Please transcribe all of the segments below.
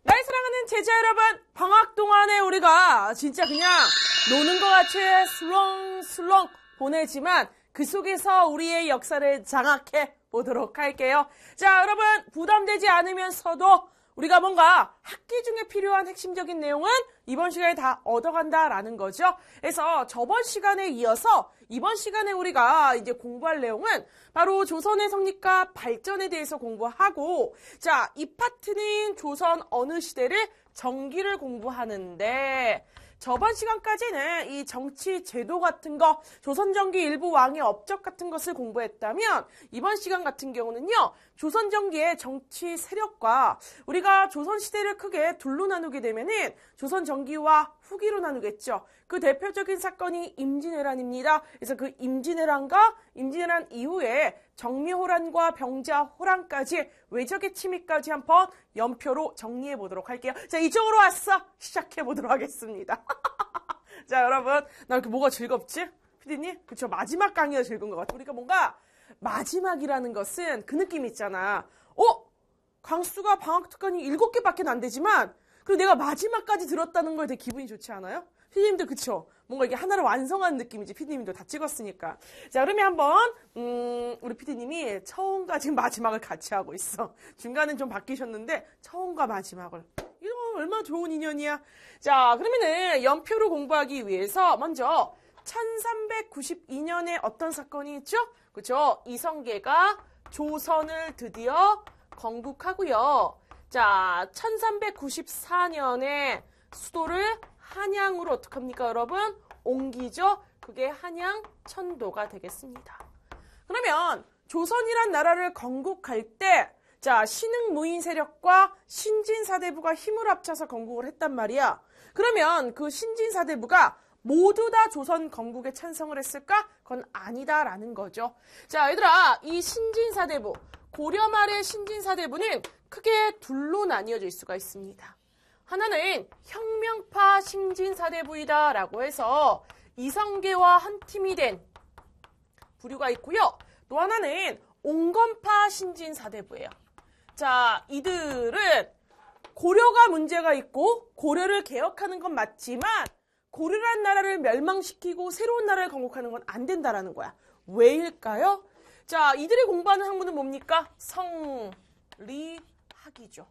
나의 사랑하는 제자 여러분, 방학 동안에 우리가 진짜 그냥 노는 것 같이 슬렁슬렁 보내지만 그 속에서 우리의 역사를 장악해 보도록 할게요. 자, 여러분 부담되지 않으면서도 우리가 뭔가 학기 중에 필요한 핵심적인 내용은 이번 시간에 다 얻어간다라는 거죠. 그래서 저번 시간에 이어서 이번 시간에 우리가 이제 공부할 내용은 바로 조선의 성립과 발전에 대해서 공부하고, 자, 이 파트는 조선 어느 시대를 정기를 공부하는데, 저번 시간까지는 이 정치 제도 같은 거, 조선정기 일부 왕의 업적 같은 것을 공부했다면, 이번 시간 같은 경우는요, 조선정기의 정치 세력과 우리가 조선시대를 크게 둘로 나누게 되면은 조선정기와 후기로 나누겠죠. 그 대표적인 사건이 임진왜란입니다. 그래서 그 임진왜란 이후에 정미호란과 병자호란까지 외적의 침입까지 한번 연표로 정리해 보도록 할게요. 자, 이쪽으로 왔어. 시작해 보도록 하겠습니다. 자, 여러분, 나 이렇게 뭐가 즐겁지? 피디님? 그쵸, 마지막 강의가 즐거운 것 같아. 우리가 뭔가 마지막이라는 것은 그 느낌 있잖아. 강수가 방학특강이 7개밖에 안 되지만 그리고 내가 마지막까지 들었다는 거에 되게 기분이 좋지 않아요? 피디님도 그쵸? 뭔가 이게 하나를 완성한 느낌이지. 피디님도 다 찍었으니까. 자, 그러면 한번 우리 피디님이 처음과 지금 마지막을 같이 하고 있어. 중간은 좀 바뀌셨는데 처음과 마지막을. 이거 얼마나 좋은 인연이야. 자, 그러면은 연표로 공부하기 위해서 먼저 1392년에 어떤 사건이 있죠? 그쵸? 이성계가 조선을 드디어 건국하고요. 자, 1394년에 수도를 한양으로 어떡합니까, 여러분? 옮기죠? 그게 한양 천도가 되겠습니다. 그러면 조선이란 나라를 건국할 때, 자, 신흥무인 세력과 신진사대부가 힘을 합쳐서 건국을 했단 말이야. 그러면 그 신진사대부가 모두 다 조선 건국에 찬성을 했을까? 그건 아니다라는 거죠. 자, 얘들아, 이 신진사대부, 고려 말의 신진사대부는 크게 둘로 나뉘어질 수가 있습니다. 하나는 혁명파 신진사대부이다라고 해서 이성계와 한 팀이 된 부류가 있고요. 또 하나는 옹건파 신진사대부예요. 자, 이들은 고려가 문제가 있고 고려를 개혁하는 건 맞지만 고려란 나라를 멸망시키고 새로운 나라를 건국하는 건 안 된다라는 거야. 왜일까요? 자, 이들이 공부하는 학문은 뭡니까? 성리학이죠.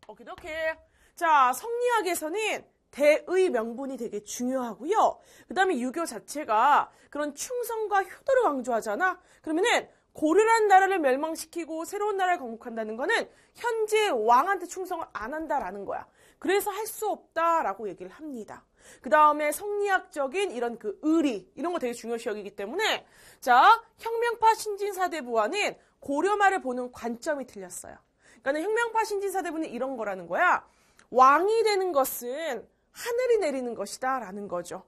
오케이. 자, 성리학에서는 대의 명분이 되게 중요하고요. 그 다음에 유교 자체가 그런 충성과 효도를 강조하잖아. 그러면은 고려란 나라를 멸망시키고 새로운 나라를 건국한다는 거는 현재 왕한테 충성을 안 한다라는 거야. 그래서 할 수 없다라고 얘기를 합니다. 그 다음에 성리학적인 이런 그 의리, 이런 거 되게 중요시 여기기 때문에, 자, 혁명파 신진사대부와는 고려말을 보는 관점이 틀렸어요. 그러니까 혁명파 신진사대부는 이런 거라는 거야. 왕이 되는 것은 하늘이 내리는 것이다 라는 거죠.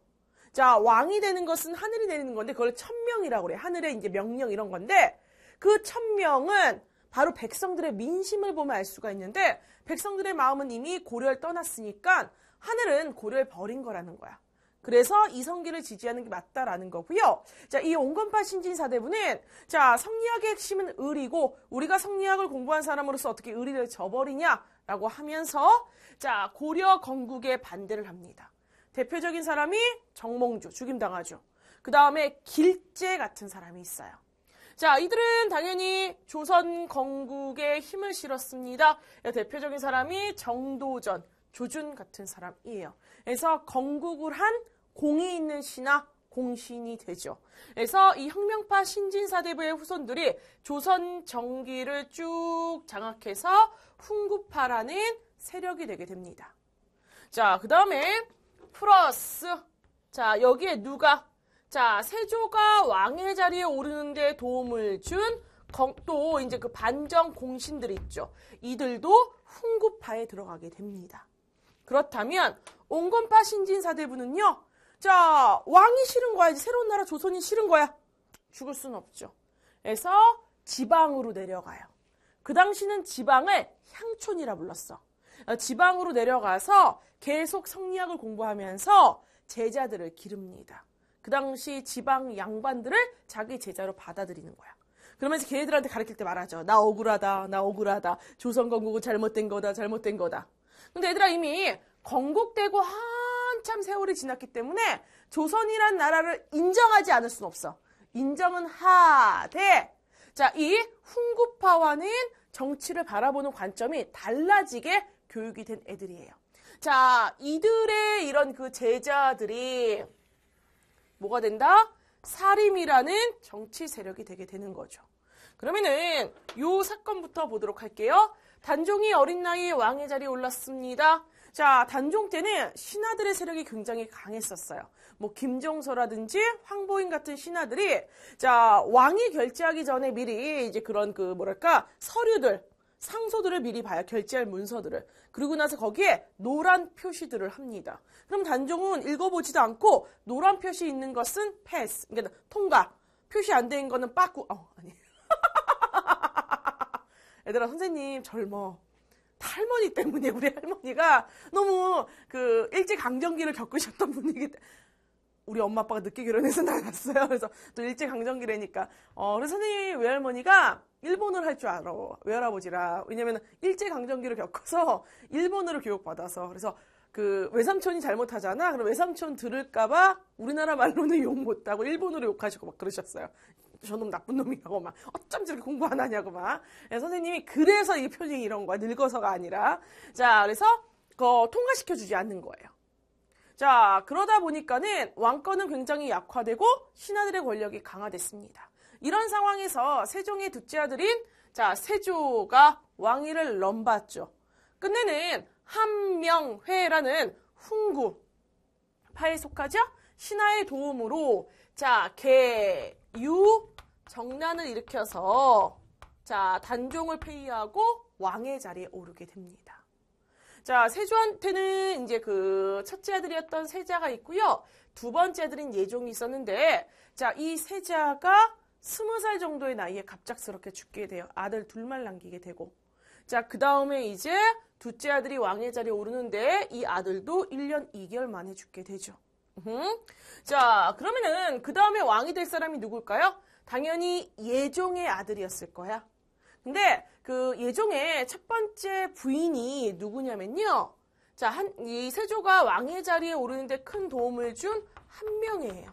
자, 왕이 되는 것은 하늘이 내리는 건데 그걸 천명이라고 그래. 하늘의 이제 명령 이런 건데 그 천명은 바로 백성들의 민심을 보면 알 수가 있는데 백성들의 마음은 이미 고려를 떠났으니까 하늘은 고려를 버린 거라는 거야. 그래서 이성계를 지지하는 게 맞다라는 거고요. 자, 이 옹건파 신진사대부는 자, 성리학의 핵심은 의리고 우리가 성리학을 공부한 사람으로서 어떻게 의리를 저버리냐라고 하면서 자, 고려 건국에 반대를 합니다. 대표적인 사람이 정몽주, 죽임당하죠. 그 다음에 길제 같은 사람이 있어요. 자, 이들은 당연히 조선 건국에 힘을 실었습니다. 대표적인 사람이 정도전, 조준 같은 사람이에요. 그래서 건국을 한 공이 있는 신하, 공신이 되죠. 그래서 이 혁명파 신진사대부의 후손들이 조선 정기를 쭉 장악해서 훈구파라는 세력이 되게 됩니다. 자, 그 다음에 플러스, 자, 여기에 누가? 자, 세조가 왕의 자리에 오르는데 도움을 준 또 이제 그 반정 공신들이 있죠. 이들도 훈구파에 들어가게 됩니다. 그렇다면 옹건파 신진사대부는요. 자, 왕이 싫은 거야. 이제 새로운 나라 조선이 싫은 거야. 죽을 수는 없죠. 그래서 지방으로 내려가요. 그 당시는 지방을 향촌이라 불렀어. 지방으로 내려가서 계속 성리학을 공부하면서 제자들을 기릅니다. 그 당시 지방 양반들을 자기 제자로 받아들이는 거야. 그러면서 걔네들한테 가르칠 때 말하죠. 나 억울하다, 나 억울하다. 조선 건국은 잘못된 거다, 잘못된 거다. 근데 얘들아 이미 건국되고 한참 세월이 지났기 때문에 조선이란 나라를 인정하지 않을 수는 없어. 인정은 하되, 자, 이 훈구파와는 정치를 바라보는 관점이 달라지게 교육이 된 애들이에요. 자, 이들의 이런 그 제자들이 뭐가 된다? 사림이라는 정치 세력이 되게 되는 거죠. 그러면은 요 사건부터 보도록 할게요. 단종이 어린 나이에 왕의 자리에 올랐습니다. 자, 단종 때는 신하들의 세력이 굉장히 강했었어요. 뭐 김종서라든지 황보인 같은 신하들이 자, 왕이 결제하기 전에 미리 이제 그런 그 뭐랄까 서류들, 상소들을 미리 봐요. 결제할 문서들을. 그리고 나서 거기에 노란 표시들을 합니다. 그럼 단종은 읽어보지도 않고 노란 표시 있는 것은 패스, 그러니까 통과. 표시 안 된 거는 빠꾸. 아니. 얘들아 선생님 젊어. 할머니 때문에 우리 할머니가 너무 그 일제강점기를 겪으셨던 분이기 때문에 우리 엄마 아빠가 늦게 결혼해서 나갔어요. 그래서 또 일제강점기라니까. 그래서 선생님 외할머니가 일본어를 할 줄 알아. 외할아버지라. 왜냐면 일제강점기를 겪어서 일본어를 교육받아서. 그래서 그 외삼촌이 잘못하잖아. 그럼 외삼촌 들을까봐 우리나라 말로는 욕 못하고 일본어로 욕하시고 막 그러셨어요. 저놈 나쁜 놈이라고 막 어쩜 저렇게 공부 안 하냐고 막. 선생님이 그래서 이 표정이 이런 거야. 늙어서가 아니라. 자, 그래서 통과시켜주지 않는 거예요. 자, 그러다 보니까는 왕권은 굉장히 약화되고 신하들의 권력이 강화됐습니다. 이런 상황에서 세종의 둘째 아들인 자, 세조가 왕위를 넘봤죠. 끝내는 한명회라는 훈구파에 속하죠. 신하의 도움으로 자, 개유 정난을 일으켜서 자, 단종을 폐위하고 왕의 자리에 오르게 됩니다. 자, 세조한테는 이제 그 첫째 아들이었던 세자가 있고요. 두 번째 아들인 예종이 있었는데, 자, 이 세자가 20살 정도의 나이에 갑작스럽게 죽게 돼요. 아들 둘만 남기게 되고. 자, 그 다음에 이제 둘째 아들이 왕의 자리에 오르는데, 이 아들도 1년 2개월 만에 죽게 되죠. 자, 그러면은 그 다음에 왕이 될 사람이 누굴까요? 당연히 예종의 아들이었을 거야. 근데 그 예종의 첫 번째 부인이 누구냐면요. 자, 이 세조가 왕의 자리에 오르는데 큰 도움을 준 한명회예요.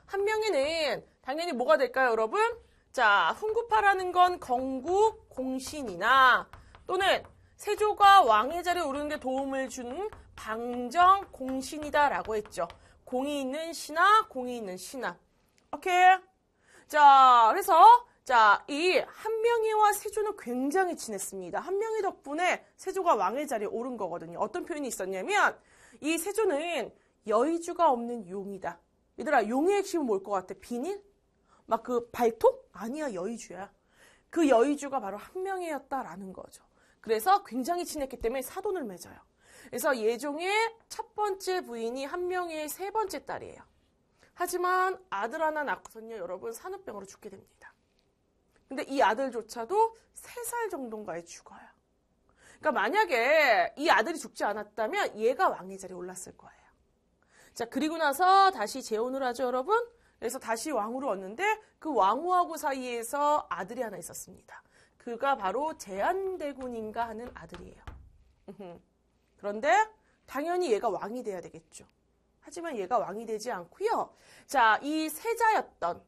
한명회는 당연히 뭐가 될까요, 여러분? 자, 훈구파라는 건 건국 공신이나 또는 세조가 왕의 자리에 오르는데 도움을 준 방정 공신이다라고 했죠. 공이 있는 신하, 공이 있는 신하. 오케이. 자, 그래서 자, 이 한명회와 세조는 굉장히 친했습니다. 한명회 덕분에 세조가 왕의 자리에 오른 거거든요. 어떤 표현이 있었냐면 이 세조는 여의주가 없는 용이다. 얘들아, 용의 핵심은 뭘 것 같아? 비닐? 막 그 발톱? 아니야, 여의주야. 그 여의주가 바로 한명회였다라는 거죠. 그래서 굉장히 친했기 때문에 사돈을 맺어요. 그래서 예종의 첫 번째 부인이 한명회의 세 번째 딸이에요. 하지만 아들 하나 낳고선요, 여러분 산후병으로 죽게 됩니다. 근데 이 아들조차도 3살 정도인가에 죽어요. 그러니까 만약에 이 아들이 죽지 않았다면 얘가 왕의 자리에 올랐을 거예요. 자, 그리고 나서 다시 재혼을 하죠, 여러분. 그래서 다시 왕으로 왔는데 그 왕후하고 사이에서 아들이 하나 있었습니다. 그가 바로 제한대군인가 하는 아들이에요. 그런데 당연히 얘가 왕이 돼야 되겠죠. 하지만 얘가 왕이 되지 않고요. 자, 이 세자였던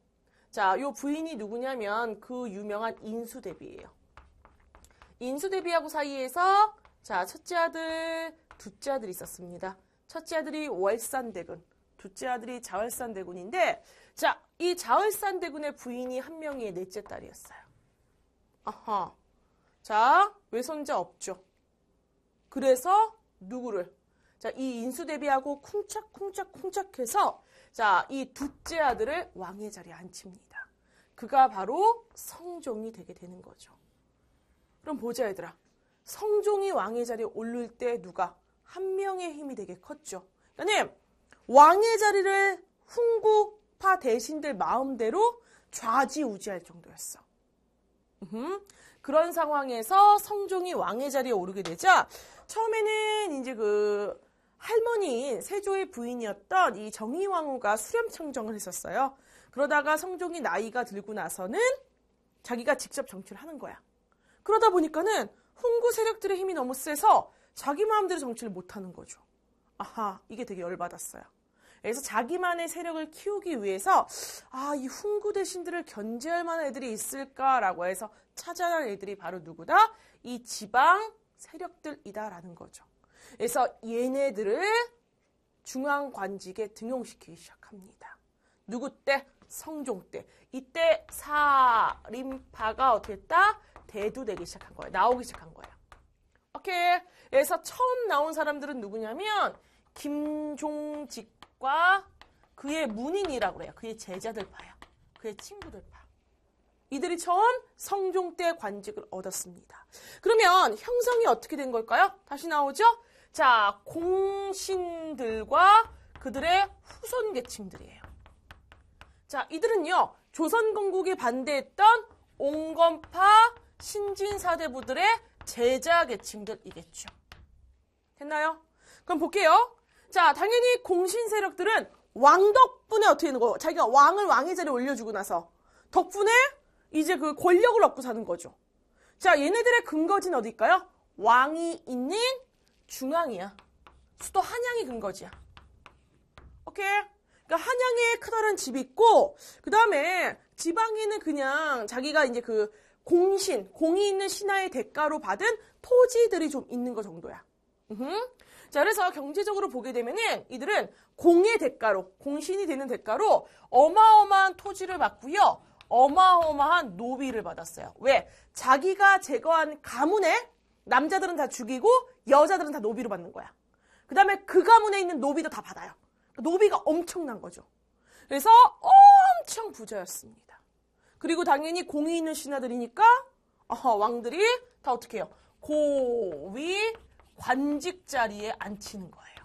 자, 요 부인이 누구냐면 그 유명한 인수대비예요. 인수대비하고 사이에서 자, 첫째 아들, 둘째 아들이 있었습니다. 첫째 아들이 월산대군, 둘째 아들이 자월산대군인데 자, 이 자월산대군의 부인이 한명회의 넷째 딸이었어요. 아하. 자, 외손자 없죠. 그래서 누구를? 자, 이 인수대비하고 쿵짝쿵짝쿵짝해서 자, 이 둘째 아들을 왕의 자리에 앉힙니다. 그가 바로 성종이 되게 되는 거죠. 그럼 보자, 얘들아. 성종이 왕의 자리에 오를 때 누가? 한명의 힘이 되게 컸죠. 그러니까 왕의 자리를 훈구파 대신들 마음대로 좌지우지할 정도였어. 그런 상황에서 성종이 왕의 자리에 오르게 되자 처음에는 이제 그 할머니인 세조의 부인이었던 이 정의왕후가 수렴청정을 했었어요. 그러다가 성종이 나이가 들고 나서는 자기가 직접 정치를 하는 거야. 그러다 보니까는 훈구 세력들의 힘이 너무 세서 자기 마음대로 정치를 못하는 거죠. 아하, 이게 되게 열받았어요. 그래서 자기만의 세력을 키우기 위해서 이 훈구 대신들을 견제할 만한 애들이 있을까라고 해서 찾아낸 애들이 바로 누구다? 이 지방 세력들이다라는 거죠. 그래서 얘네들을 중앙관직에 등용시키기 시작합니다. 누구 때? 성종 때. 이때 사림파가 어떻게 했다? 대두되기 시작한 거예요. 나오기 시작한 거예요. 오케이. 그래서 처음 나온 사람들은 누구냐면 김종직과 그의 문인이라고 그래요. 그의 제자들파야. 그의 친구들파. 이들이 처음 성종 때 관직을 얻었습니다. 그러면 형성이 어떻게 된 걸까요? 다시 나오죠? 자, 공신들과 그들의 후손 계층들이에요. 자, 이들은요, 조선 건국에 반대했던 옹건파 신진사대부들의 제자 계층들이겠죠. 됐나요? 그럼 볼게요. 자, 당연히 공신 세력들은 왕 덕분에 어떻게 되는 거예요? 자기가 왕의 자리에 올려주고 나서 덕분에 이제 그 권력을 얻고 사는 거죠. 자, 얘네들의 근거지는 어디일까요? 왕이 있는 중앙이야. 수도 한양이 근거지야. 오케이? 그러니까 한양에 커다란 집이 있고, 그 다음에 지방에는 그냥 자기가 이제 그 공이 있는 신하의 대가로 받은 토지들이 좀 있는 거 정도야. 자, 그래서 경제적으로 보게 되면은 이들은 공의 대가로, 공신이 되는 대가로 어마어마한 토지를 받고요. 어마어마한 노비를 받았어요. 왜? 자기가 제거한 가문에 남자들은 다 죽이고 여자들은 다 노비로 받는 거야. 그 다음에 그 가문에 있는 노비도 다 받아요. 노비가 엄청난 거죠. 그래서 엄청 부자였습니다. 그리고 당연히 공이 있는 신하들이니까 왕들이 다 어떻게 해요? 고위 관직 자리에 앉히는 거예요.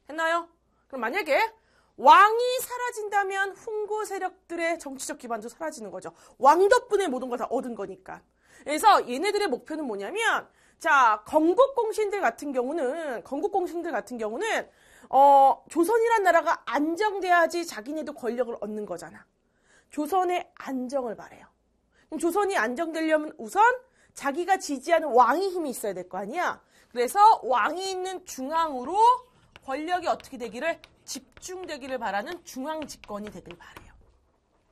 했나요? 그럼 만약에 왕이 사라진다면 훈구 세력들의 정치적 기반도 사라지는 거죠. 왕 덕분에 모든 걸 다 얻은 거니까. 그래서 얘네들의 목표는 뭐냐면, 자, 건국공신들 같은 경우는 조선이란 나라가 안정돼야지 자기네도 권력을 얻는 거잖아. 조선의 안정을 바래요. 그럼 조선이 안정되려면 우선 자기가 지지하는 왕의 힘이 있어야 될 거 아니야. 그래서 왕이 있는 중앙으로 권력이 어떻게 되기를 집중되기를 바라는 중앙 집권이 되길 바래요.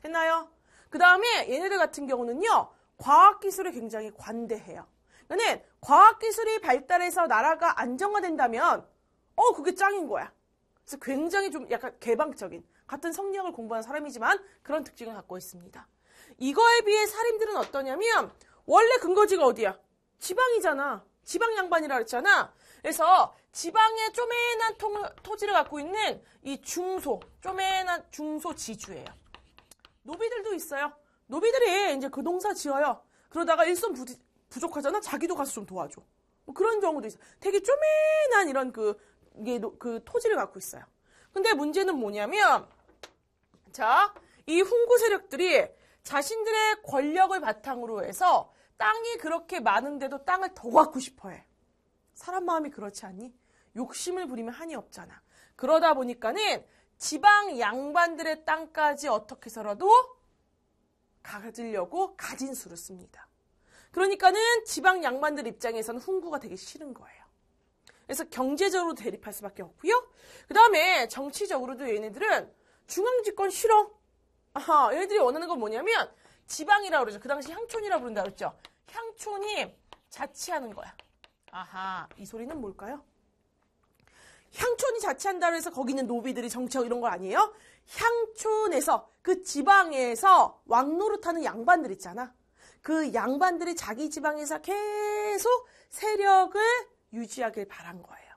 됐나요? 그 다음에 얘네들 같은 경우는요. 과학기술에 굉장히 관대해요. 그러니까 과학기술이 발달해서 나라가 안정화된다면 그게 짱인 거야. 그래서 굉장히 좀 약간 개방적인 같은 성리학을 공부한 사람이지만 그런 특징을 갖고 있습니다. 이거에 비해 사림들은 어떠냐면 원래 근거지가 어디야? 지방이잖아. 지방 양반이라 그랬잖아. 그래서 지방에 쪼매난 토지를 갖고 있는 이 쪼매난 중소 지주예요. 노비들도 있어요. 노비들이 이제 그 농사 지어요. 그러다가 일손 부족하잖아. 자기도 가서 좀 도와줘. 뭐 그런 경우도 있어요. 되게 쪼매난 이런 그 토지를 갖고 있어요. 근데 문제는 뭐냐면, 자, 이 훈구 세력들이 자신들의 권력을 바탕으로 해서 땅이 그렇게 많은데도 땅을 더 갖고 싶어 해. 사람 마음이 그렇지 않니? 욕심을 부리면 한이 없잖아. 그러다 보니까는 지방 양반들의 땅까지 어떻게 해서라도 가지려고 가진 수를 씁니다. 그러니까는 지방 양반들 입장에서는 훈구가 되게 싫은 거예요. 그래서 경제적으로 대립할 수밖에 없고요. 그 다음에 정치적으로도 얘네들은 중앙집권 싫어. 얘네들이 원하는 건 뭐냐면 지방이라고 그러죠. 그 당시 향촌이라고 부른다 그랬죠. 향촌이 자치하는 거야. 이 소리는 뭘까요? 향촌이 자치한다고 해서 거기 있는 노비들이 정치하고 이런 거 아니에요? 향촌에서 그 지방에서 왕노릇하는 양반들 있잖아. 그 양반들이 자기 지방에서 계속 세력을 유지하길 바란 거예요.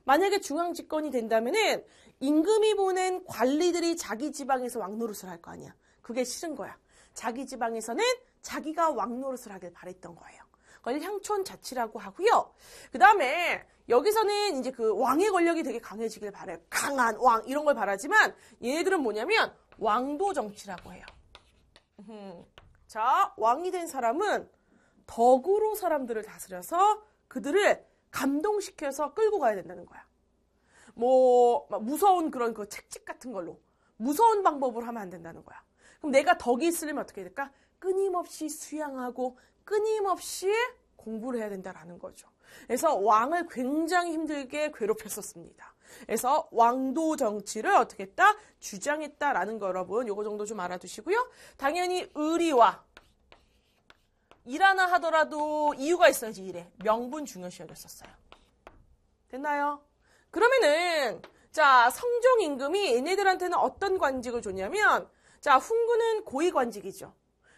만약에 중앙집권이 된다면은 임금이 보낸 관리들이 자기 지방에서 왕노릇을 할 거 아니야. 그게 싫은 거야. 자기 지방에서는 자기가 왕노릇을 하길 바랬던 거예요. 그걸 향촌 자치라고 하고요. 그 다음에 여기서는 이제 그 왕의 권력이 되게 강해지길 바래요. 강한 왕 이런 걸 바라지만 얘네들은 뭐냐면 왕도 정치라고 해요. 자, 왕이 된 사람은 덕으로 사람들을 다스려서 그들을 감동시켜서 끌고 가야 된다는 거야. 뭐 무서운 그런 그 책찍 같은 걸로 무서운 방법으로 하면 안 된다는 거야. 그럼 내가 덕이 있으려면 어떻게 해야 될까? 끊임없이 수양하고 끊임없이 공부를 해야 된다라는 거죠. 그래서 왕을 굉장히 힘들게 괴롭혔었습니다. 그래서 왕도 정치를 어떻게 했다? 주장했다라는 거 여러분 요거 정도 좀 알아두시고요. 당연히 의리와 일 하나 하더라도 이유가 있어야지 일에. 명분 중요시 여겼었어요. 됐나요? 그러면은 자 성종 임금이 얘네들한테는 어떤 관직을 줬냐면 자 훈구는 고위관직이죠.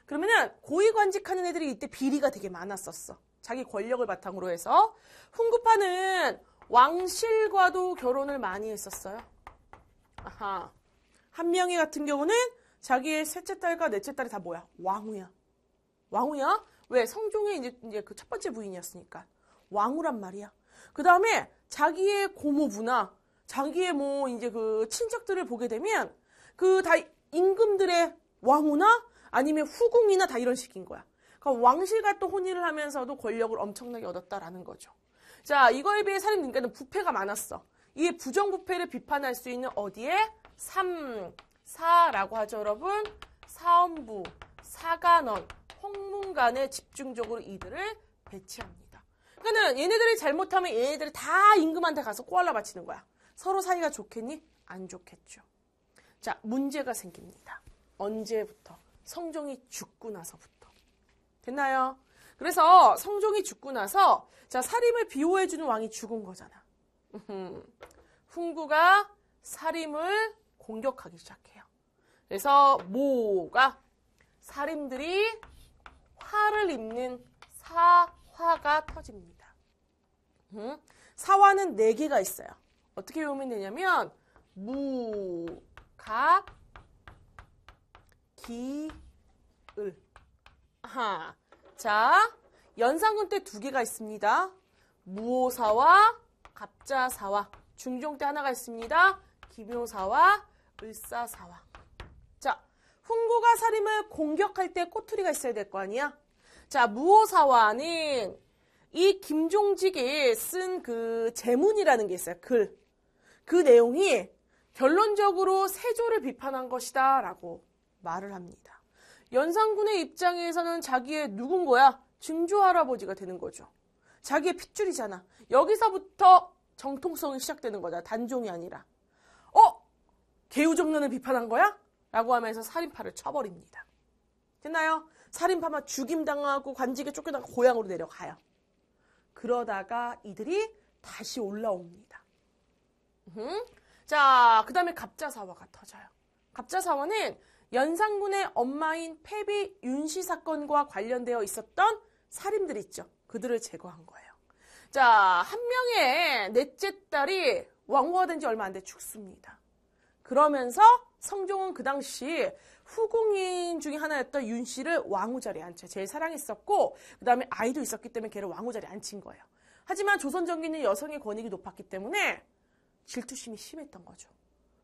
그러면은 고위관직하는 애들이 이때 비리가 되게 많았었어. 자기 권력을 바탕으로 해서 훈구파는 왕실과도 결혼을 많이 했었어요. 아하. 한명희 같은 경우는 자기의 셋째 딸과 넷째 딸이 다 뭐야? 왕후야. 왕후야? 왜? 성종의 이제 그 첫 번째 부인이었으니까. 왕후란 말이야. 그 다음에 자기의 고모부나 자기의 뭐 이제 그 친척들을 보게 되면 그 다 임금들의 왕후나 아니면 후궁이나 다 이런 식인 거야. 그러니까 왕실과 또 혼인을 하면서도 권력을 엄청나게 얻었다라는 거죠. 자, 이거에 비해 살인민가는 부패가 많았어. 이 부정부패를 비판할 수 있는 어디에? 3, 4라고 하죠, 여러분. 사헌부, 사간원, 홍문관에 집중적으로 이들을 배치합니다. 그러니까 얘네들이 잘못하면 얘네들이 다 임금한테 가서 꼬알라 바치는 거야. 서로 사이가 좋겠니? 안 좋겠죠. 자, 문제가 생깁니다. 언제부터? 성종이 죽고 나서부터. 됐나요? 그래서 성종이 죽고 나서 자 사림을 비호해주는 왕이 죽은 거잖아. 훈구가 사림을 공격하기 시작해요. 그래서 모가 사림들이 화를 입는 사화가 터집니다. 사화는 4개가 있어요. 어떻게 외우면 되냐면 무, 갑, 기, 을. 아하. 자, 연산군 때 2개가 있습니다. 무오사와 갑자사와. 중종 때 하나가 있습니다. 기묘사와 을사사와. 자, 훈구가 사림을 공격할 때 꼬투리가 있어야 될 거 아니야? 자, 무오사와는 이 김종직이 쓴 그 제문이라는 게 있어요. 글. 그 내용이 결론적으로 세조를 비판한 것이다 라고 말을 합니다. 연산군의 입장에서는 자기의 누군 거야? 증조할아버지가 되는 거죠. 자기의 핏줄이잖아. 여기서부터 정통성이 시작되는 거잖아. 단종이 아니라. 개우정론을 비판한 거야? 라고 하면서 살인파를 쳐버립니다. 됐나요? 살인파만 죽임당하고 관직에 쫓겨나고 고향으로 내려가요. 그러다가 이들이 다시 올라옵니다. 자, 그 다음에 갑자사화가 터져요. 갑자사화는 연산군의 엄마인 패비 윤씨 사건과 관련되어 있었던 살인들 있죠. 그들을 제거한 거예요. 자, 한 명의 넷째 딸이 왕후가 된 지 얼마 안 돼 죽습니다. 그러면서 성종은 그 당시 후궁인 중에 하나였던 윤씨를 왕후 자리에 앉혀요. 제일 사랑했었고 그 다음에 아이도 있었기 때문에 걔를 왕후 자리에 앉힌 거예요. 하지만 조선 전기는 여성의 권익이 높았기 때문에 질투심이 심했던 거죠.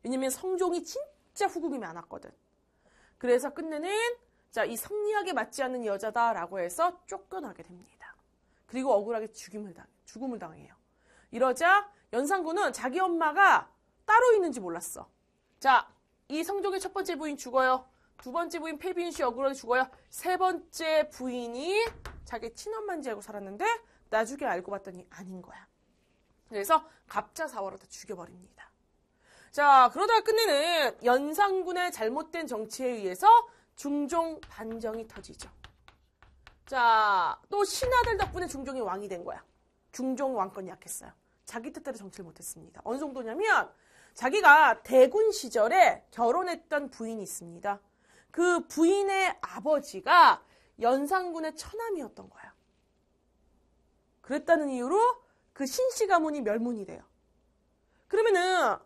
왜냐면 성종이 진짜 후궁이 많았거든. 그래서 끝내는 자, 이 성리학에 맞지 않는 여자다라고 해서 쫓겨나게 됩니다. 그리고 억울하게 죽음을 당해요. 이러자 연산군은 자기 엄마가 따로 있는지 몰랐어. 자, 이 성종의 첫 번째 부인 죽어요. 두 번째 부인 패비윤 씨 억울하게 죽어요. 세 번째 부인이 자기 친엄마인 줄 알고 살았는데 나중에 알고 봤더니 아닌 거야. 그래서 갑자사화로 다 죽여버립니다. 자, 그러다가 끝내는 연산군의 잘못된 정치에 의해서 중종 반정이 터지죠. 자, 또 신하들 덕분에 중종이 왕이 된 거야. 중종 왕권이 약했어요. 자기 뜻대로 정치를 못했습니다. 어느 정도냐면 자기가 대군 시절에 결혼했던 부인이 있습니다. 그 부인의 아버지가 연산군의 처남이었던 거야. 그랬다는 이유로 그 신씨 가문이 멸문이 돼요. 그러면은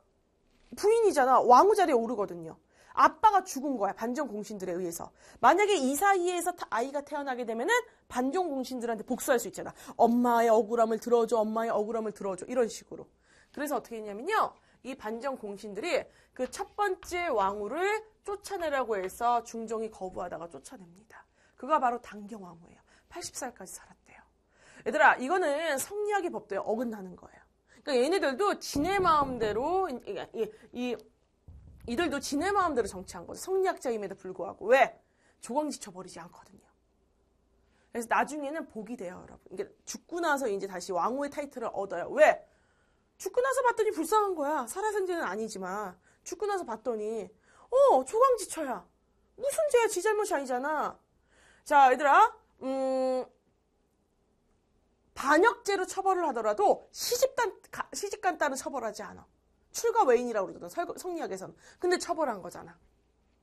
부인이잖아. 왕후 자리에 오르거든요. 아빠가 죽은 거야. 반정 공신들에 의해서. 만약에 이 사이에서 아이가 태어나게 되면은 반정 공신들한테 복수할 수 있잖아. 엄마의 억울함을 들어줘. 엄마의 억울함을 들어줘. 이런 식으로. 그래서 어떻게 했냐면요. 이 반정 공신들이 그 첫 번째 왕후를 쫓아내라고 해서 중종이 거부하다가 쫓아냅니다. 그가 바로 당경왕후예요. 80살까지 살았대요. 얘들아, 이거는 성리학의 법도에 어긋나는 거예요. 그러니까 얘네들도 지네 마음대로, 이들도 지네 마음대로 정치한 거죠. 성리학자임에도 불구하고. 왜? 조광지쳐버리지 않거든요. 그래서 나중에는 복이 돼요, 여러분. 이게 죽고 나서 이제 다시 왕후의 타이틀을 얻어요. 왜? 죽고 나서 봤더니 불쌍한 거야. 살아생전은 아니지만. 죽고 나서 봤더니, 조광지쳐야. 무슨 죄야? 지 잘못이 아니잖아. 자, 얘들아, 반역죄로 처벌을 하더라도 시집간 딸은 처벌하지 않아. 출가 외인이라고 그러거든, 성리학에서는. 근데 처벌한 거잖아.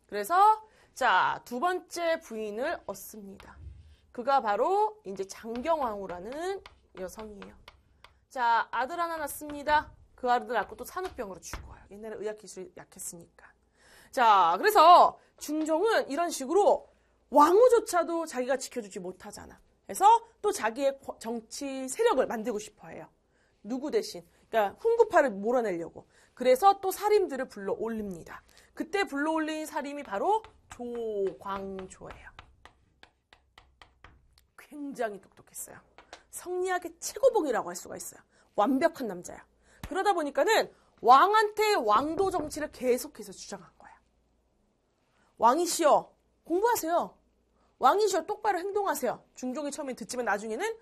그래서, 자, 두 번째 부인을 얻습니다. 그가 바로 이제 장경왕후라는 여성이에요. 자, 아들 하나 낳습니다. 그 아들 낳고 또 산후병으로 죽어요. 옛날에 의학기술이 약했으니까. 자, 그래서 중종은 이런 식으로 왕후조차도 자기가 지켜주지 못하잖아. 그래서 또 자기의 정치 세력을 만들고 싶어 해요. 누구 대신? 그러니까 훈구파를 몰아내려고. 그래서 또 살인들을 불러 올립니다. 그때 불러 올린 살인이 바로 조광조예요. 굉장히 똑똑했어요. 성리학의 최고봉이라고 할 수가 있어요. 완벽한 남자야. 그러다 보니까는 왕한테 왕도 정치를 계속해서 주장한 거야. 왕이시여, 공부하세요. 왕이시여, 똑바로 행동하세요. 중종이 처음엔 듣지만 나중에는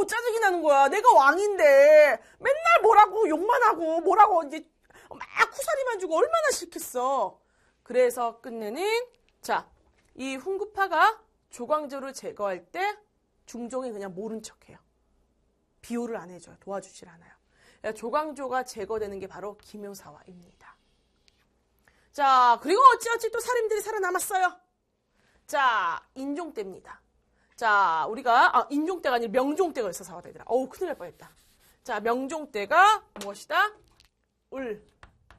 짜증이 나는 거야. 내가 왕인데 맨날 뭐라고 욕만 하고 뭐라고 이제 막 쿠사리만 주고 얼마나 싫겠어. 그래서 끝내는 이 훈구파가 조광조를 제거할 때 중종이 그냥 모른 척해요. 비호를 안 해줘요. 도와주질 않아요. 조광조가 제거되는 게 바로 김효사화입니다. 자, 그리고 어찌어찌 또 살인들이 살아남았어요. 자, 인종 때입니다. 자, 우리가 인종 때가 아니라 명종 때가 있어 사와 되더라. 큰일 날 뻔했다. 자, 명종 때가 무엇이다?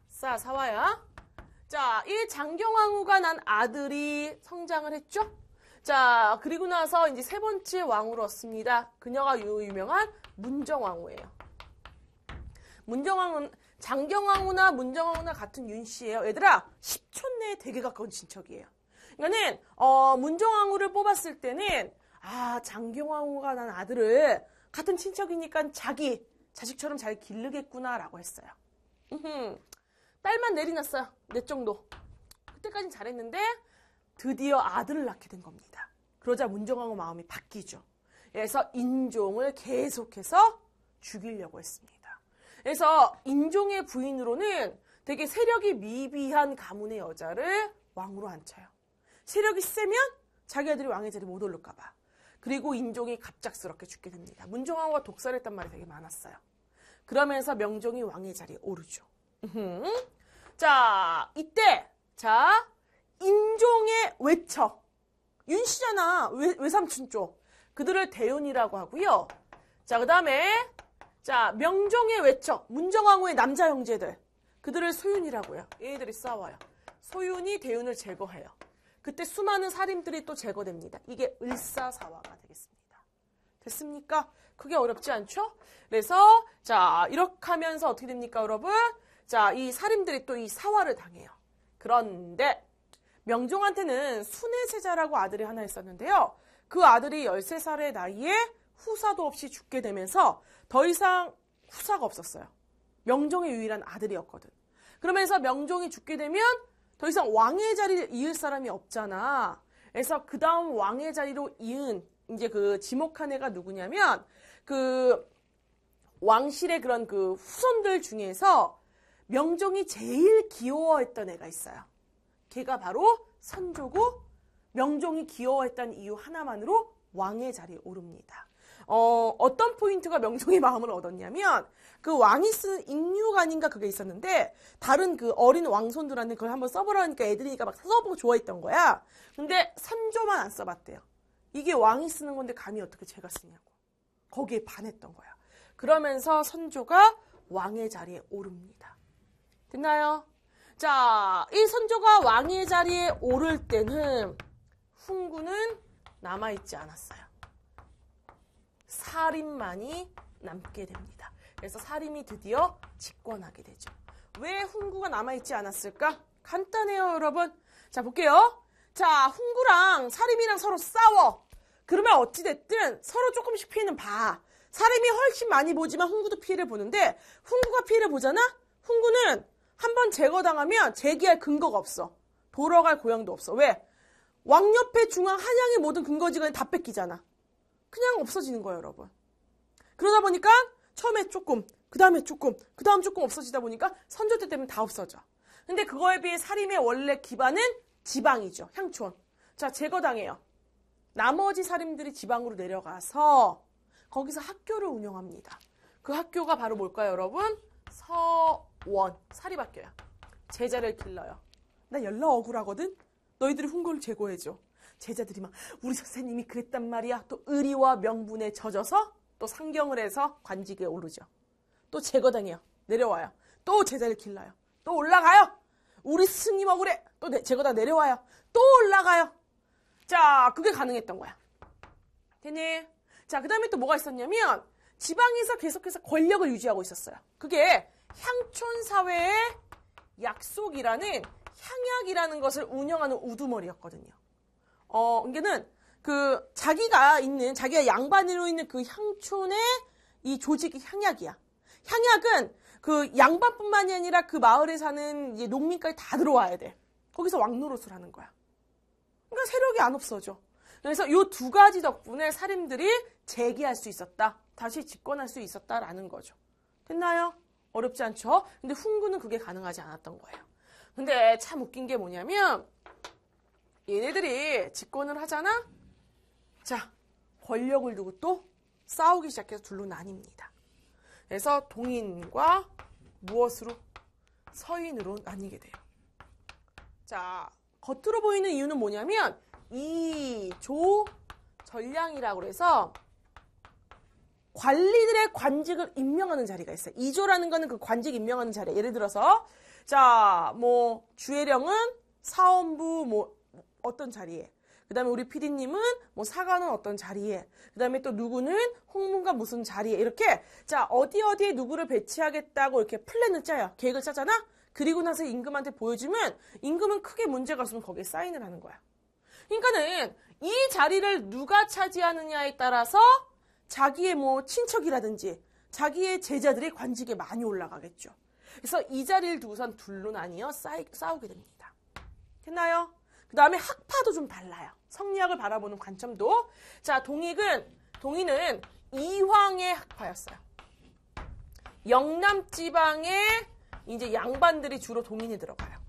사와야. 자, 이 장경왕후가 난 아들이 성장을 했죠. 자, 그리고 나서 이제 세 번째 왕후로 얻습니다. 그녀가 유명한 문정왕후예요. 장경왕후나 문정왕후나 같은 윤씨예요. 얘들아, 10촌 내에 되게 가까운 친척이에요. 그러니까는 문정왕후를 뽑았을 때는 장경왕후가 난 아들을 같은 친척이니까 자기 자식처럼 잘 기르겠구나라고 했어요. 딸만 내리놨어요. 넷 정도. 그때까진 잘했는데 드디어 아들을 낳게 된 겁니다. 그러자 문정왕후 마음이 바뀌죠. 그래서 인종을 계속해서 죽이려고 했습니다. 그래서 인종의 부인으로는 되게 세력이 미비한 가문의 여자를 왕으로 앉혀요. 세력이 세면 자기 아들이 왕의 자리에 못 오를까 봐. 그리고 인종이 갑작스럽게 죽게 됩니다. 문정왕후가 독살했단 말이 되게 많았어요. 그러면서 명종이 왕의 자리에 오르죠. 자, 이때 인종의 외척, 윤씨잖아. 외삼촌 쪽. 그들을 대운이라고 하고요. 자, 그 다음에 명종의 외척, 문정왕후의 남자 형제들. 그들을 소윤이라고요. 얘네들이 싸워요. 소윤이 대운을 제거해요. 그때 수많은 살인들이 또 제거됩니다. 이게 을사사화가 되겠습니다. 됐습니까? 크게 어렵지 않죠? 그래서 이렇게 하면서 어떻게 됩니까, 여러분? 이 살인들이 또 이 사화를 당해요. 그런데 명종한테는 순혜세자라고 아들이 하나 있었는데요. 그 아들이 13살의 나이에 후사도 없이 죽게 되면서 더 이상 후사가 없었어요. 명종의 유일한 아들이었거든. 그러면서 명종이 죽게 되면 더 이상 왕의 자리를 이을 사람이 없잖아. 그래서 그 다음 왕의 자리로 이은 이제 그 지목한 애가 누구냐면 그 왕실의 그런 그 후손들 중에서 명종이 제일 귀여워했던 애가 있어요. 걔가 바로 선조고 명종이 귀여워했던 이유 하나만으로 왕의 자리에 오릅니다. 어떤 포인트가 명종의 마음을 얻었냐면 그 왕이 쓴 익류관인가 그게 있었는데 다른 그 어린 왕손들한테 그걸 한번 써보라니까 애들이니까 막 써보고 좋아했던 거야. 근데 선조만 안 써봤대요. 이게 왕이 쓰는 건데 감히 어떻게 제가 쓰냐고. 거기에 반했던 거야. 그러면서 선조가 왕의 자리에 오릅니다. 됐나요? 자, 이 선조가 왕의 자리에 오를 때는 훈구는 남아있지 않았어요. 사림만이 남게 됩니다. 그래서 사림이 드디어 집권하게 되죠. 왜 훈구가 남아있지 않았을까? 간단해요, 여러분. 자, 볼게요. 자, 훈구랑 사림이랑 서로 싸워. 그러면 어찌됐든 서로 조금씩 피해는 봐. 사림이 훨씬 많이 보지만 훈구도 피해를 보는데 훈구가 피해를 보잖아? 훈구는 한번 제거당하면 재기할 근거가 없어. 돌아갈 고향도 없어. 왜? 왕옆에 중앙 한양의 모든 근거지가 다 뺏기잖아. 그냥 없어지는 거예요, 여러분. 그러다 보니까 처음에 조금, 그 다음에 조금, 그 다음 조금 없어지다 보니까 선조때 되면 다 없어져. 근데 그거에 비해 사림의 원래 기반은 지방이죠. 향촌. 자, 제거당해요. 나머지 사림들이 지방으로 내려가서 거기서 학교를 운영합니다. 그 학교가 바로 뭘까요, 여러분? 서원. 사립학교야. 제자를 길러요. 나 열나 억울하거든? 너희들이 훈구를 제거해줘. 제자들이 막 우리 선생님이 그랬단 말이야. 또 의리와 명분에 젖어서 또 상경을 해서 관직에 오르죠. 또 제거당해요. 내려와요. 또 제자를 길러요. 또 올라가요. 우리 스승님 억울해. 또 제거당 내려와요. 또 올라가요. 자, 그게 가능했던 거야. 되니? 자, 그 다음에 또 뭐가 있었냐면 지방에서 계속해서 권력을 유지하고 있었어요. 그게 향촌사회의 약속이라는 향약이라는 것을 운영하는 우두머리였거든요. 이게는 자기가 양반으로 있는 그 향촌의 이 조직이 향약이야. 향약은 그 양반뿐만이 아니라 그 마을에 사는 이제 농민까지 다 들어와야 돼. 거기서 왕노릇을 하는 거야. 그러니까 세력이 안 없어져. 그래서 이 두 가지 덕분에 사림들이 재기할 수 있었다. 다시 집권할 수 있었다라는 거죠. 됐나요? 어렵지 않죠? 근데 훈구는 그게 가능하지 않았던 거예요. 근데 참 웃긴 게 뭐냐면 얘네들이 집권을 하잖아? 자, 권력을 두고 또 싸우기 시작해서 둘로 나뉩니다. 그래서 동인과 무엇으로? 서인으로 나뉘게 돼요. 자, 겉으로 보이는 이유는 뭐냐면 이조 전량이라고 해서 관리들의 관직을 임명하는 자리가 있어요. 이조라는 거는 그 관직 임명하는 자리야. 예를 들어서 자, 뭐 주혜령은 사원부 뭐 어떤 자리에, 그 다음에 우리 PD님은 뭐 사관은 어떤 자리에, 그 다음에 또 누구는 홍문관 무슨 자리에, 이렇게 자 어디에 누구를 배치하겠다고 이렇게 플랜을 짜요. 계획을 짜잖아. 그리고 나서 임금한테 보여주면 임금은 크게 문제가 없으면 거기에 사인을 하는 거야. 그러니까는 이 자리를 누가 차지하느냐에 따라서 자기의 뭐 친척이라든지 자기의 제자들이 관직에 많이 올라가겠죠. 그래서 이 자리를 두고선 둘로 나뉘어 싸우게 됩니다. 됐나요? 그 다음에 학파도 좀 달라요. 성리학을 바라보는 관점도. 자, 동인은 이황의 학파였어요. 영남 지방의 이제 양반들이 주로 동인이 들어가요.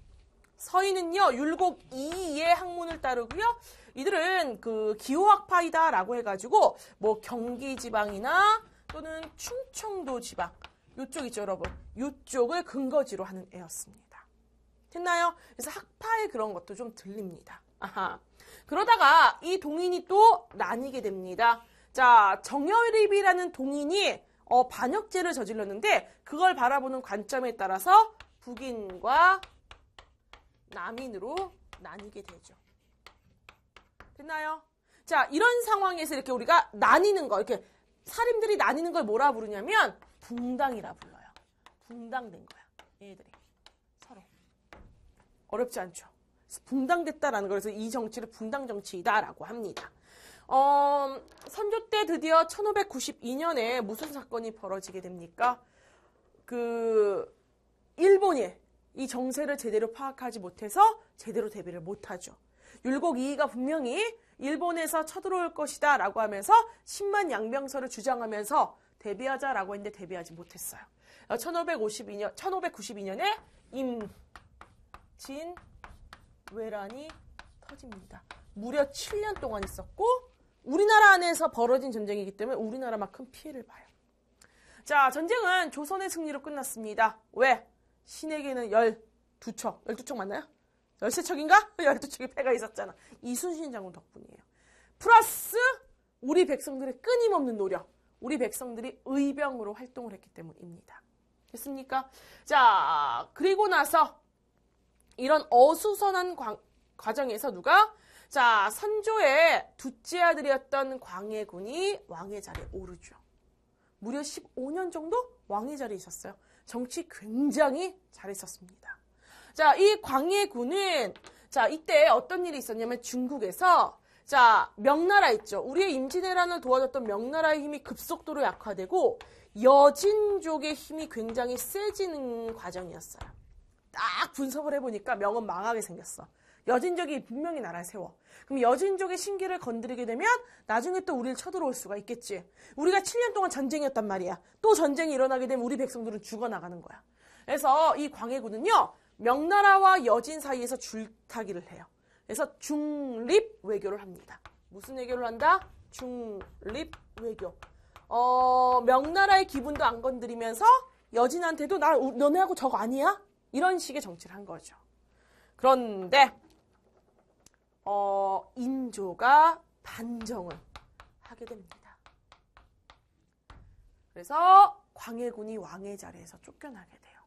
서인은요, 율곡 이의 학문을 따르고요. 이들은 그 기호학파이다라고 해가지고 뭐 경기 지방이나 또는 충청도 지방 요쪽 있죠, 여러분. 요쪽을 근거지로 하는 애였습니다. 됐나요? 그래서 학파의 그런 것도 좀 들립니다. 아하. 그러다가 이 동인이 또 나뉘게 됩니다. 자, 정여립이라는 동인이 반역죄를 저질렀는데 그걸 바라보는 관점에 따라서 북인과 남인으로 나뉘게 되죠. 됐나요? 자, 이런 상황에서 이렇게 우리가 나뉘는 거, 이렇게 사림들이 나뉘는 걸 뭐라 부르냐면 붕당이라 불러요. 붕당된 거야. 얘네들이 서로. 어렵지 않죠? 붕당됐다라는 거라서 이 정치를 붕당 정치이다라고 합니다. 선조 때 드디어 1592년에 무슨 사건이 벌어지게 됩니까? 일본이 이 정세를 제대로 파악하지 못해서 제대로 대비를 못하죠. 율곡 이이가 분명히 일본에서 쳐들어올 것이다 라고 하면서 10만 양병설을 주장하면서 대비하자라고 했는데 대비하지 못했어요. 1592년에 임진왜란이 터집니다. 무려 7년 동안 있었고 우리나라 안에서 벌어진 전쟁이기 때문에 우리나라만 큰 피해를 봐요. 자, 전쟁은 조선의 승리로 끝났습니다. 왜? 신에게는 12척, 12척 맞나요? 13척인가? 12척의 패가 있었잖아. 이순신 장군 덕분이에요. 플러스 우리 백성들의 끊임없는 노력, 우리 백성들이 의병으로 활동을 했기 때문입니다. 됐습니까? 자, 그리고 나서 이런 어수선한 과정에서 누가? 자, 선조의 둘째 아들이었던 광해군이 왕의 자리에 오르죠. 무려 15년 정도 왕의 자리에 있었어요. 정치 굉장히 잘했었습니다. 자, 이 광해군은 자, 이때 어떤 일이 있었냐면 중국에서 자, 명나라 있죠. 우리의 임진왜란을 도와줬던 명나라의 힘이 급속도로 약화되고 여진족의 힘이 굉장히 세지는 과정이었어요. 딱 분석을 해보니까 명은 망하게 생겼어. 여진족이 분명히 나라를 세워. 그럼 여진족의 신기를 건드리게 되면 나중에 또 우리를 쳐들어올 수가 있겠지. 우리가 7년 동안 전쟁이었단 말이야. 또 전쟁이 일어나게 되면 우리 백성들은 죽어나가는 거야. 그래서 이 광해군은요. 명나라와 여진 사이에서 줄타기를 해요. 그래서 중립 외교를 합니다. 무슨 외교를 한다? 중립 외교. 명나라의 기분도 안 건드리면서 여진한테도 나 너네하고 저거 아니야? 이런 식의 정치를 한 거죠. 그런데 인조가 반정을 하게 됩니다. 그래서 광해군이 왕의 자리에서 쫓겨나게 돼요.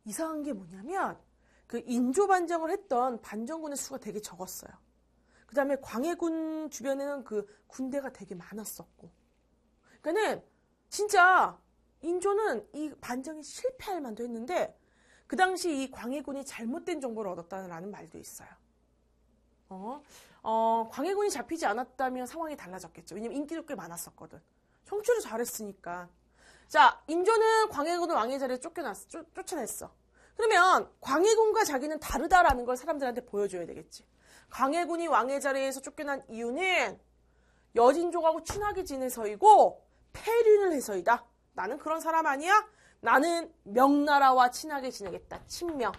이상한 게 뭐냐면 그 인조 반정을 했던 반정군의 수가 되게 적었어요. 그 다음에 광해군 주변에는 그 군대가 되게 많았었고. 그러니까는 진짜 인조는 이 반정이 실패할 만도 했는데 그 당시 이 광해군이 잘못된 정보를 얻었다는 말도 있어요. 광해군이 잡히지 않았다면 상황이 달라졌겠죠. 왜냐면 인기도 꽤 많았었거든. 청취를 잘했으니까. 자, 인조는 광해군을 왕의 자리에 쫓아냈어. 그러면 광해군과 자기는 다르다라는 걸 사람들한테 보여줘야 되겠지. 광해군이 왕의 자리에서 쫓겨난 이유는 여진족하고 친하게 지내서이고 폐륜을 해서이다. 나는 그런 사람 아니야? 나는 명나라와 친하게 지내겠다. 친명.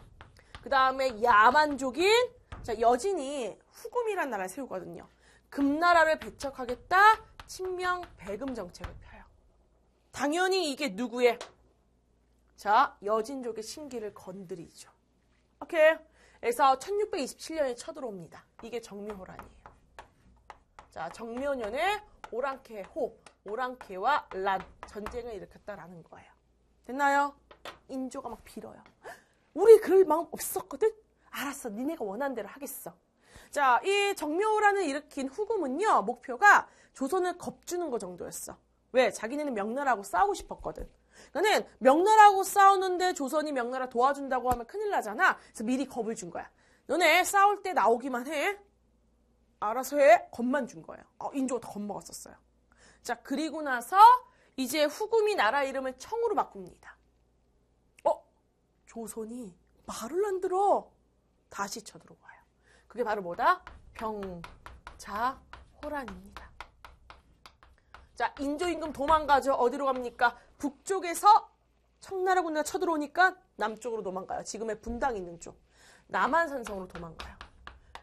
그 다음에 야만족인 여진이 후금이란 나라를 세우거든요. 금나라를 배척하겠다. 친명 배금 정책을 펴요. 당연히 이게 누구의? 자, 여진족의 신기를 건드리죠. 오케이. 그래서 1627년에 쳐들어옵니다. 이게 정묘호란이에요. 자, 정묘년에 오랑캐호, 오랑캐와 란 전쟁을 일으켰다라는 거예요. 됐나요? 인조가 막 빌어요. 우리 그럴 마음 없었거든? 알았어. 니네가 원하는 대로 하겠어. 자, 이 정묘호란을 일으킨 후금은요. 목표가 조선을 겁주는 거 정도였어. 왜? 자기네는 명나라하고 싸우고 싶었거든. 그러니까 명나라하고 싸우는데 조선이 명나라 도와준다고 하면 큰일 나잖아. 그래서 미리 겁을 준 거야. 너네 싸울 때 나오기만 해. 알아서 해. 겁만 준 거예요. 인조가 더 겁먹었었어요. 자, 그리고 나서 이제 후금이 나라 이름을 청으로 바꿉니다. 조선이 말을 안 들어. 다시 쳐들어와요. 그게 바로 뭐다? 병자호란입니다. 자, 인조 임금 도망가죠. 어디로 갑니까? 북쪽에서 청나라 군대가 쳐들어오니까 남쪽으로 도망가요. 지금의 분당 있는 쪽. 남한산성으로 도망가요.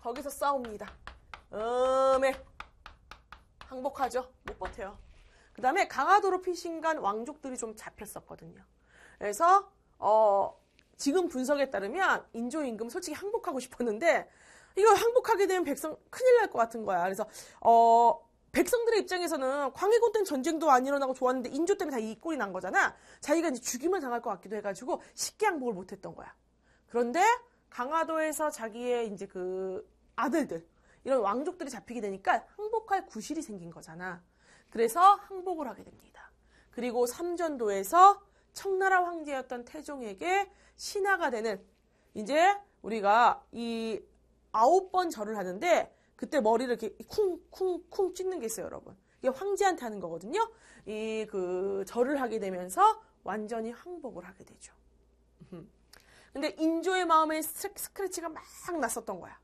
거기서 싸웁니다. 항복하죠. 못 버텨요. 그 다음에 강화도로 피신간 왕족들이 좀 잡혔었거든요. 그래서 지금 분석에 따르면 인조 임금 솔직히 항복하고 싶었는데 이거 항복하게 되면 백성 큰일 날 것 같은 거야. 그래서 백성들의 입장에서는 광해군 때는 전쟁도 안 일어나고 좋았는데 인조 때문에 다 이 꼴이 난 거잖아. 자기가 이제 죽임을 당할 것 같기도 해가지고 쉽게 항복을 못했던 거야. 그런데 강화도에서 자기의 이제 그 아들들 이런 왕족들이 잡히게 되니까 항복할 구실이 생긴 거잖아. 그래서 항복을 하게 됩니다. 그리고 삼전도에서 청나라 황제였던 태종에게 신하가 되는 이제 우리가 이 9번 절을 하는데 그때 머리를 이렇게 쿵쿵쿵 찢는 게 있어요, 여러분. 이게 황제한테 하는 거거든요. 이 그 절을 하게 되면서 완전히 항복을 하게 되죠. 근데 인조의 마음에 스크래치가 막 났었던 거야.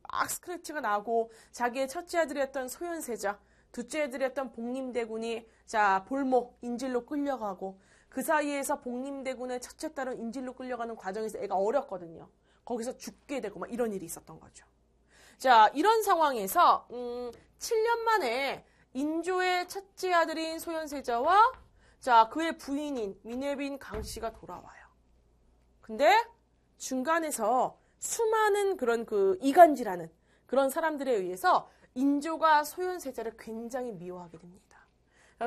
막 스크래치가 나고 자기의 첫째 아들이었던 소현세자, 둘째 아들이었던 복림대군이 자 볼목 인질로 끌려가고 그 사이에서 복림대군의 첫째 딸은 인질로 끌려가는 과정에서 애가 어렸거든요. 거기서 죽게 되고 막 이런 일이 있었던 거죠. 자, 이런 상황에서 7년 만에 인조의 첫째 아들인 소현세자와 자 그의 부인인 미네빈 강씨가 돌아와요. 근데 중간에서 수많은 그런 그 이간질하는 그런 사람들에 의해서 인조가 소현세자를 굉장히 미워하게 됩니다.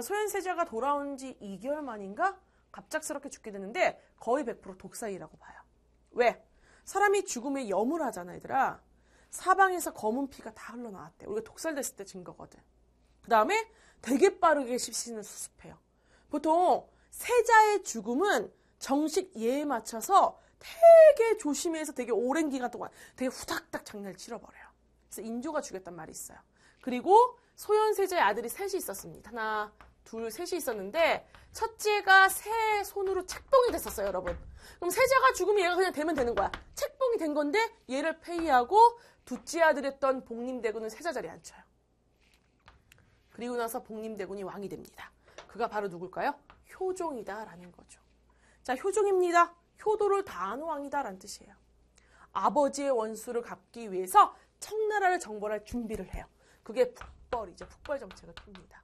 소현세자가 돌아온 지 2개월 만인가 갑작스럽게 죽게 되는데 거의 100% 독사이라고 봐요. 왜? 사람이 죽음에 염을 하잖아, 얘들아. 사방에서 검은 피가 다 흘러나왔대. 우리가 독살됐을 때 증거거든. 그 다음에 되게 빠르게 시신을 수습해요. 보통 세자의 죽음은 정식 예에 맞춰서 되게 조심해서 되게 오랜 기간 동안 되게 후닥닥 장례를 치러버려요. 그래서 인조가 죽였단 말이 있어요. 그리고 소현세자의 아들이 셋이 있었습니다. 하나, 둘, 셋이 있었는데 첫째가 새 손으로 책봉이 됐었어요, 여러분. 그럼 세자가 죽으면 얘가 그냥 되면 되는 거야. 책봉이 된 건데 얘를 폐위하고 둘째 아들이었던 복림대군은 세자 자리에 앉혀요. 그리고 나서 복림대군이 왕이 됩니다. 그가 바로 누굴까요? 효종이다라는 거죠. 자, 효종입니다. 효도를 다하는 왕이다라는 뜻이에요. 아버지의 원수를 갚기 위해서 청나라를 정벌할 준비를 해요. 그게 북벌이죠. 북벌 정책을 핍니다.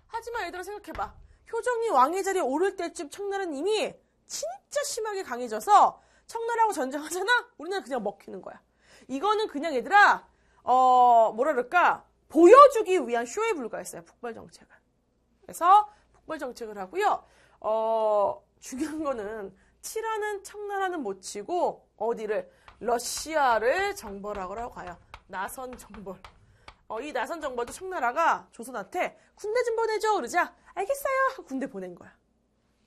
하지만 얘들아 생각해봐. 효종이 왕의 자리에 오를 때쯤 청나라는 이미 진짜 심하게 강해져서 청나라하고 전쟁하잖아? 우리나라 그냥 먹히는 거야. 이거는 그냥 얘들아 뭐라 그럴까? 보여주기 위한 쇼에 불과했어요. 북벌 정책은. 그래서 북벌 정책을 하고요. 중요한 거는 치라는 청나라는 못 치고 어디를? 러시아를 정벌하고 가요. 나선 정벌. 이 나선 정벌도 청나라가 조선한테 군대 좀 보내줘 그러자 알겠어요 하고 군대 보낸 거야.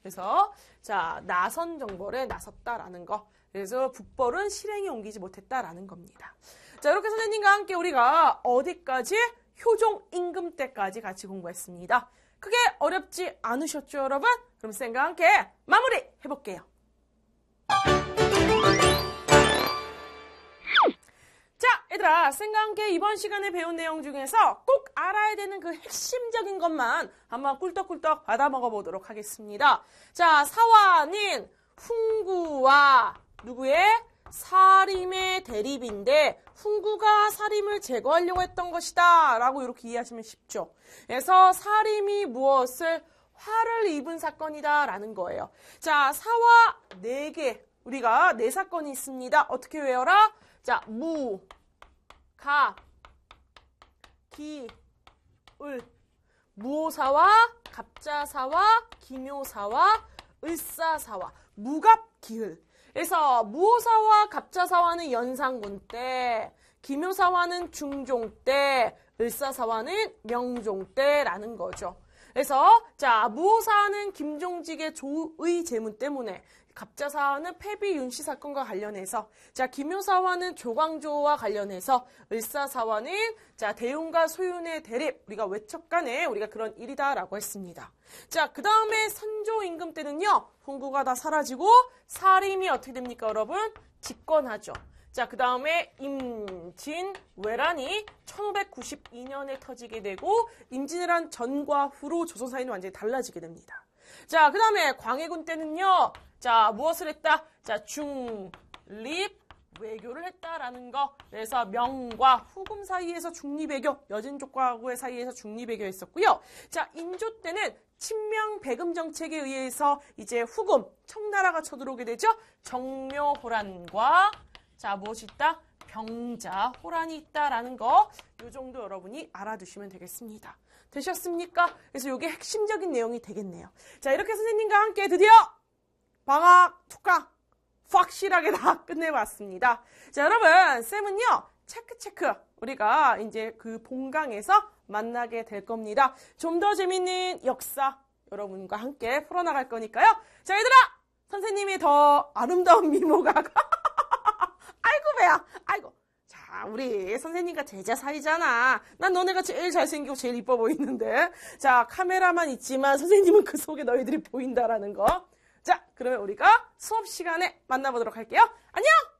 그래서 자 나선 정벌에 나섰다라는 거. 그래서 북벌은 실행에 옮기지 못했다라는 겁니다. 자 이렇게 선생님과 함께 우리가 어디까지? 효종 임금 때까지 같이 공부했습니다. 크게 어렵지 않으셨죠 여러분? 그럼 쌤과 함께 마무리 해볼게요. 자, 얘들아, 쌤과 함께 이번 시간에 배운 내용 중에서 꼭 알아야 되는 그 핵심적인 것만 한번 꿀떡꿀떡 받아 먹어보도록 하겠습니다. 자, 사화는 훈구와 누구의? 사림의 대립인데 훈구가 사림을 제거하려고 했던 것이다 라고 이렇게 이해하시면 쉽죠. 그래서 사림이 무엇을? 화를 입은 사건이다 라는 거예요. 자, 사화 4개. 우리가 4사건이 있습니다. 어떻게 외워라? 자, 무, 가, 기, 을. 무오사와, 갑자사와, 기묘사와, 을사사와. 무갑기을. 그래서 무오사와 갑자사와는 연산군 때, 기묘사와는 중종 때, 을사사와는 명종 때라는 거죠. 그래서 자 무오사는 김종직의 조의 재문 때문에, 갑자사와는 패비 윤씨 사건과 관련해서, 자 기묘사와는 조광조와 관련해서, 을사사와는 자 대운과 소윤의 대립, 우리가 외척간에 우리가 그런 일이다라고 했습니다. 자 그 다음에 선조 임금 때는요 훈구가 다 사라지고 사림이 어떻게 됩니까 여러분? 집권하죠. 자, 그 다음에 임진왜란이 1592년에 터지게 되고 임진왜란 전과 후로 조선 사회는 완전히 달라지게 됩니다. 자, 그 다음에 광해군 때는요. 자, 무엇을 했다? 자, 중립 외교를 했다라는 거. 그래서 명과 후금 사이에서 중립외교, 여진족과의 사이에서 중립외교 했었고요. 자, 인조 때는 친명 배금 정책에 의해서 이제 후금, 청나라가 쳐들어오게 되죠. 정묘호란과 자, 무엇이 있다? 병자, 호란이 있다라는 거, 이 정도 여러분이 알아두시면 되겠습니다. 되셨습니까? 그래서 이게 핵심적인 내용이 되겠네요. 자, 이렇게 선생님과 함께 드디어 방학 특강 확실하게 다 끝내봤습니다. 자, 여러분, 쌤은요, 체크. 우리가 이제 그 본강에서 만나게 될 겁니다. 좀 더 재밌는 역사 여러분과 함께 풀어나갈 거니까요. 자, 얘들아! 선생님이 더 아름다운 미모가 아이고 배야 아이고. 자 우리 선생님과 제자 사이잖아. 난 너네가 제일 잘생기고 제일 이뻐 보이는데. 자 카메라만 있지만 선생님은 그 속에 너희들이 보인다라는 거. 자 그러면 우리가 수업 시간에 만나보도록 할게요. 안녕.